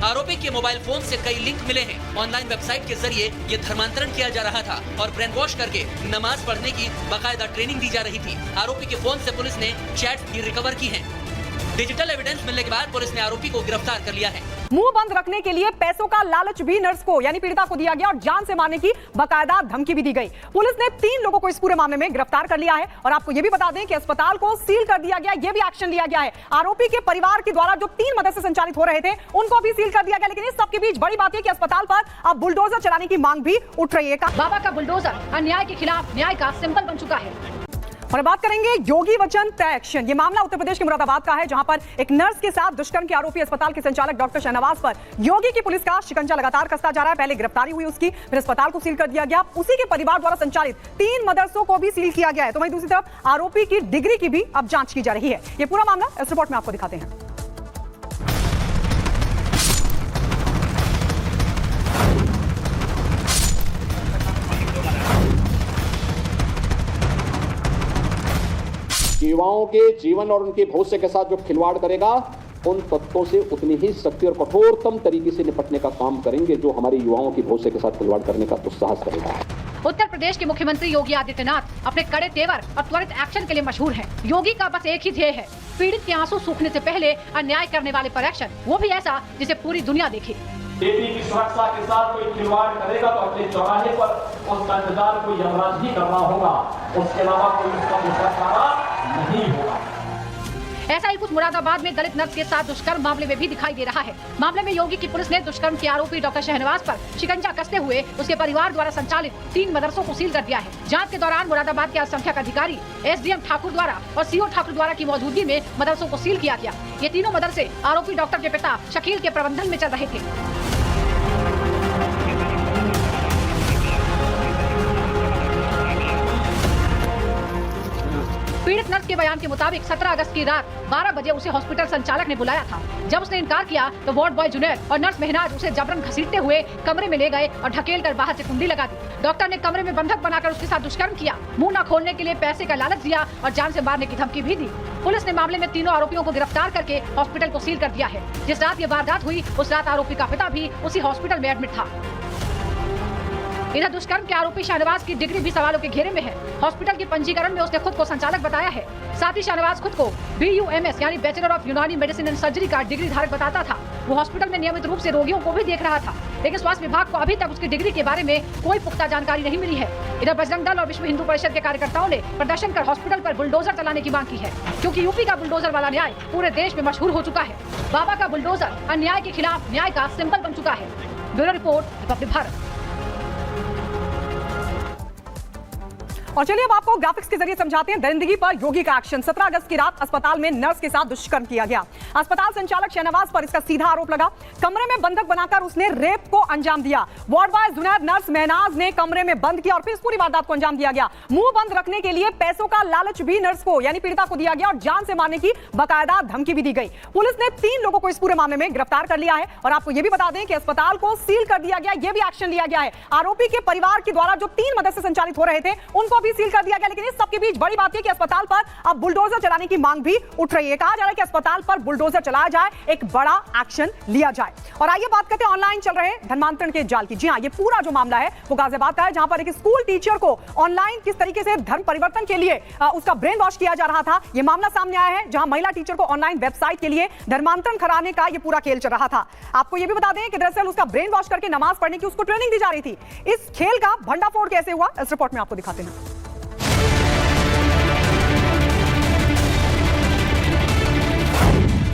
आरोपी के mobile phone से कई लिंक मिले हैं। ऑनलाइन वेबसाइट के जरिए ये धर्मांतरण किया जा रहा था और ब्रेन वॉश करके नमाज पढ़ने की बाकायदा ट्रेनिंग दी जा रही थी। आरोपी के फोन से पुलिस ने चैट भी रिकवर की है। डिजिटल एविडेंस मिलने के बाद पुलिस ने आरोपी को गिरफ्तार कर लिया है। मुंह बंद रखने के लिए पैसों का लालच भी नर्स को यानी पीड़िता को दिया गया और जान से मारने की बाकायदा धमकी भी दी गई। पुलिस ने 3 लोगों को इस पूरे मामले में गिरफ्तार कर लिया है और आपको यह भी बता दें कि अस्पताल को सील कर दिया गया, यह भी एक्शन लिया गया है। आरोपी के परिवार के द्वारा जो 3 मदरसे संचालित हो रहे थे उनको भी सील कर दिया गया। लेकिन इस सबके बीच बड़ी बात है कि अस्पताल पर अब बुलडोजर चलाने की मांग भी उठ रही है। बाबा का बुलडोजर अन्याय के खिलाफ न्याय का सिंबल बन चुका है। और बात करेंगे योगी वचन तय एक्शन। ये मामला उत्तर प्रदेश के मुरादाबाद का है, जहां पर एक नर्स के साथ दुष्कर्म के आरोपी अस्पताल के संचालक डॉक्टर शहनवाज पर योगी की पुलिस का शिकंजा लगातार कसता जा रहा है। पहले गिरफ्तारी हुई उसकी, फिर अस्पताल को सील कर दिया गया। उसी के परिवार द्वारा संचालित 3 मदरसों को भी सील किया गया है। तो वहीं दूसरी तरफ आरोपी की डिग्री की भी अब जांच की जा रही है। ये पूरा मामला इस रिपोर्ट में आपको दिखाते हैं। युवाओं के जीवन और उनके भविष्य के साथ जो खिलवाड़ करेगा, उन तत्वों से उतनी ही सख्ती और कठोरतम तरीके से निपटने का काम करेंगे जो हमारे युवाओं के भविष्य के साथ खिलवाड़ करने का दुस्साहस करेगा। उत्तर प्रदेश के मुख्यमंत्री योगी आदित्यनाथ अपने कड़े तेवर और त्वरित एक्शन के लिए मशहूर हैं। योगी का बस एक ही ध्येय है, पीड़ित के आंसू सूखने से पहले अन्याय करने वाले पर एक्शन, वो भी ऐसा जिसे पूरी दुनिया देखे। बेटी की सुरक्षा के साथ कोई खिलवाड़ करेगा तो अपने चौराहे पर उसका इंतजार को यमराज ही करना होगा, उसके अलावा कोई उसका मुसाफिरा नहीं होगा। ऐसा ही कुछ मुरादाबाद में दलित नर्स के साथ दुष्कर्म मामले में भी दिखाई दे रहा है। मामले में योगी की पुलिस ने दुष्कर्म के आरोपी डॉक्टर शहनवाज पर शिकंजा कसते हुए उसके परिवार द्वारा संचालित 3 मदरसों को सील कर दिया है। जांच के दौरान मुरादाबाद के अल्पसंख्यक अधिकारी एसडीएम ठाकुर द्वारा और सीओ ठाकुर द्वारा की मौजूदगी में मदरसों को सील किया गया। ये तीनों मदरसे आरोपी डॉक्टर के पिता शकील के प्रबंधन में चल रहे थे। पीड़ित नर्स के बयान के मुताबिक 17 अगस्त की रात 12 बजे उसे हॉस्पिटल संचालक ने बुलाया था। जब उसने इनकार किया तो वार्ड बॉय जुनैद और नर्स मेहनाज उसे जबरन घसीटते हुए कमरे में ले गए और ढकेलकर बाहर से कुंडी लगा दी। डॉक्टर ने कमरे में बंधक बनाकर उसके साथ दुष्कर्म किया, मुंह न खोलने के लिए पैसे का लालच दिया और जान से मारने की धमकी भी दी। पुलिस ने मामले में तीनों आरोपियों को गिरफ्तार करके हॉस्पिटल को सील कर दिया है। जिस रात ये वारदात हुई उस रात आरोपी का पिता भी उसी हॉस्पिटल में एडमिट था। इधर दुष्कर्म के आरोपी शाहनवाज की डिग्री भी सवालों के घेरे में है। हॉस्पिटल के पंजीकरण में उसने खुद को संचालक बताया है। साथ ही शाहनवाज खुद को BUMS यानी बैचलर ऑफ यूनानी मेडिसिन एंड सर्जरी का डिग्री धारक बताता था। वो हॉस्पिटल में नियमित रूप से रोगियों को भी देख रहा था, लेकिन स्वास्थ्य विभाग को अभी तक उसकी डिग्री के बारे में कोई पुख्ता जानकारी नहीं मिली है। इधर बजरंग दल और विश्व हिंदू परिषद के कार्यकर्ताओं ने प्रदर्शन कर हॉस्पिटल पर बुलडोजर चलाने की मांग की है, क्योंकि यूपी का बुलडोजर वाला न्याय पूरे देश में मशहूर हो चुका है। बाबा का बुलडोजर अन्याय के खिलाफ न्याय का सिंबल बन चुका है। Bureau report, Republic Bharat. और चलिए अब आपको ग्राफिक्स के जरिए समझाते हैं दरिंदगी पर योगी का एक्शन। 17 अगस्त की रात अस्पताल में नर्स के साथ दुष्कर्म किया गया। अस्पताल संचालक शहनवाज पर इसका सीधा आरोप लगा। कमरे में बंधक बनाकर उसने रेप को अंजाम दिया। Ward boy Junaid nurse Mehnaz ने कमरे में बंद किया और फिर इस पूरी वारदात को अंजाम दिया गया। मुंह बंद रखने के लिए पैसों का लालच भी नर्स को यानी पीड़िता को दिया गया और जान से मारने की बाकायदा धमकी भी दी गई। पुलिस ने 3 लोगों को इस पूरे मामले में गिरफ्तार कर लिया है और आपको यह भी बता दें कि अस्पताल को सील कर दिया गया, यह भी एक्शन लिया गया है। आरोपी के परिवार के द्वारा जो 3 मदरसे संचालित हो रहे थे उनको भी सील कर दिया गया। इस सबके बीच बड़ी बात है कि अस्पताल पर अब बुलडोजर चलाने की मांग भी उठ रही है। कहा जा रहा है कि अस्पताल पर बुलडोजर चलाया जाए, एक बड़ा एक्शन लिया जाए। और आइए बात करते हैं ऑनलाइन चल रहे धर्मांतरण के जाल की। जी हां, ये पूरा जो मामला है वो गाजियाबाद का है, जहां पर एक स्कूल टीचर को ऑनलाइन किस तरीके से धर्म परिवर्तन के लिए उसका ब्रेन वॉश किया जा रहा था, यह मामला सामने आया है, जहां महिला टीचर को ऑनलाइन वेबसाइट के लिए धर्मांतरण कराने का यह पूरा खेल चल रहा था। आपको यह भी बता दें कि दरअसल उसका ब्रेन वॉश करके नमाज पढ़ने की उसको ट्रेनिंग दी जा रही थी। इस खेल का भंडाफोड़ कैसे हुआ, इस रिपोर्ट में आपको दिखाते हैं।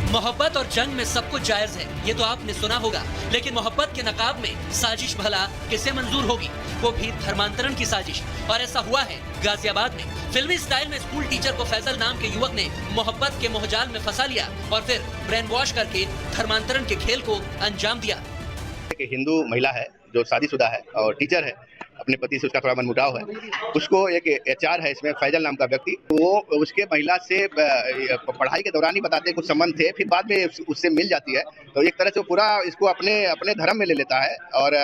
मोहब्बत और जंग में सब कुछ जायज है, ये तो आपने सुना होगा, लेकिन मोहब्बत के नकाब में साजिश भला किसे मंजूर होगी, वो भी धर्मांतरण की साजिश। और ऐसा हुआ है गाजियाबाद में। फिल्मी स्टाइल में स्कूल टीचर को फैजल नाम के युवक ने मोहब्बत के मोहजाल में फंसा लिया और फिर ब्रेन वॉश करके धर्मांतरण के खेल को अंजाम दिया। एक हिंदू महिला है जो शादीशुदा है और टीचर है, अपने पति से उसका थोड़ा मनमुटाव है। उसको एक HR है इसमें फैजल नाम का व्यक्ति, वो उसके महिला से पढ़ाई के दौरान ही बताते कुछ संबंध थे, फिर बाद में उससे मिल जाती है। तो एक तरह से पूरा इसको अपने धर्म में ले लेता है और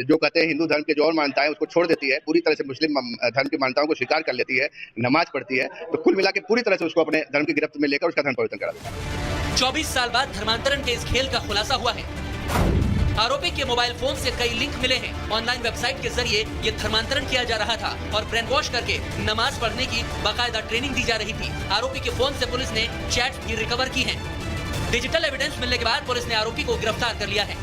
जो कहते हैं हिंदू धर्म के जो और मान्यताएं उसको छोड़ देती है, पूरी तरह से मुस्लिम धर्म की मान्यताओं को स्वीकार कर लेती है, नमाज पढ़ती है। तो कुल मिला के पूरी तरह से उसको अपने धर्म की गिरफ्त में लेकर उसका धर्म परिवर्तन करा देता है। 24 साल बाद धर्मांतरण के इस खेल का खुलासा हुआ है। आरोपी के मोबाइल फोन से कई लिंक मिले हैं। ऑनलाइन वेबसाइट के जरिए ये धर्मांतरण किया जा रहा था और ब्रेन वॉश करके नमाज पढ़ने की बाकायदा ट्रेनिंग दी जा रही थी। आरोपी के फोन से पुलिस ने चैट्स भी रिकवर की हैं। डिजिटल एविडेंस मिलने के बाद पुलिस ने आरोपी को गिरफ्तार कर लिया है।